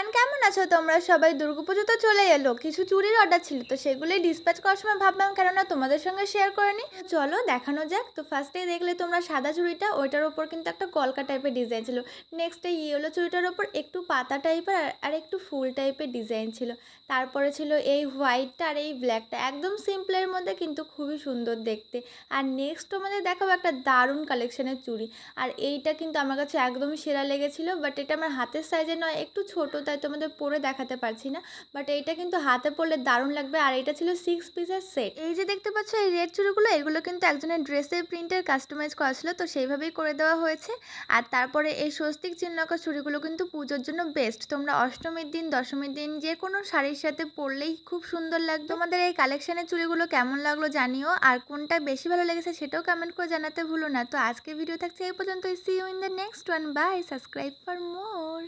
Everyone, কেমন আছো তোমরা সবাই? দুর্গাপুজো তো চলে এলো, কিছু চুড়ির অর্ডার ছিল, তো সেগুলোই ডিসপ্যাচ করার সময় ভাবলাম কেননা তোমাদের সঙ্গে শেয়ার করে নিই। চলো দেখানো যাক। তো ফার্স্টেই দেখলে তোমরা সাদা চুড়িটা, ওইটার ওপর কিন্তু একটা কলকা টাইপের ডিজাইন ছিল। নেক্সট এই ইয়েলো চুড়িটার ওপর একটু পাতা টাইপের আর একটু ফুল টাইপের ডিজাইন ছিল। তারপরে ছিল এই হোয়াইটটা আর এই ব্ল্যাকটা, একদম সিম্পলের মধ্যে কিন্তু খুবই সুন্দর দেখতে। আর নেক্সট তোমাদের দেখাবো একটা দারুণ কালেকশনের চুড়ি। আর এইটা কিন্তু আমার কাছে একদমই সেরা লেগেছিলো, বাট এটা আমার হাতের সাইজে নয়, একটু ছোট, তাই তোমাদের পরে দেখাতে পারছি না। বাট এইটা কিন্তু হাতে পরলে দারুণ লাগবে। আর এটা ছিল 6 পিসের সেট। এই যে দেখতে পাচ্ছ এই রেড চুড়িগুলো, এগুলো কিন্তু একজনের ড্রেসের প্রিন্টের কাস্টমাইজ করা ছিল, তো সেইভাবেই করে দেওয়া হয়েছে। আর তারপরে এই স্বস্তিক চিহ্নকা চুড়িগুলো কিন্তু পুজোর জন্য বেস্ট। তোমরা অষ্টমীর দিন, দশমীর দিন যে কোনো শাড়ির সাথে পরলেই খুব সুন্দর লাগবে। তোমাদের এই কালেকশনের চুড়িগুলো কেমন লাগলো জানিও, আর কোনটা বেশি ভালো লেগেছে সেটাও কমেন্ট করে জানাতে ভুলো না। তো আজকে ভিডিও থাকছে এই পর্যন্ত। See you in the next one. Bye, subscribe for more.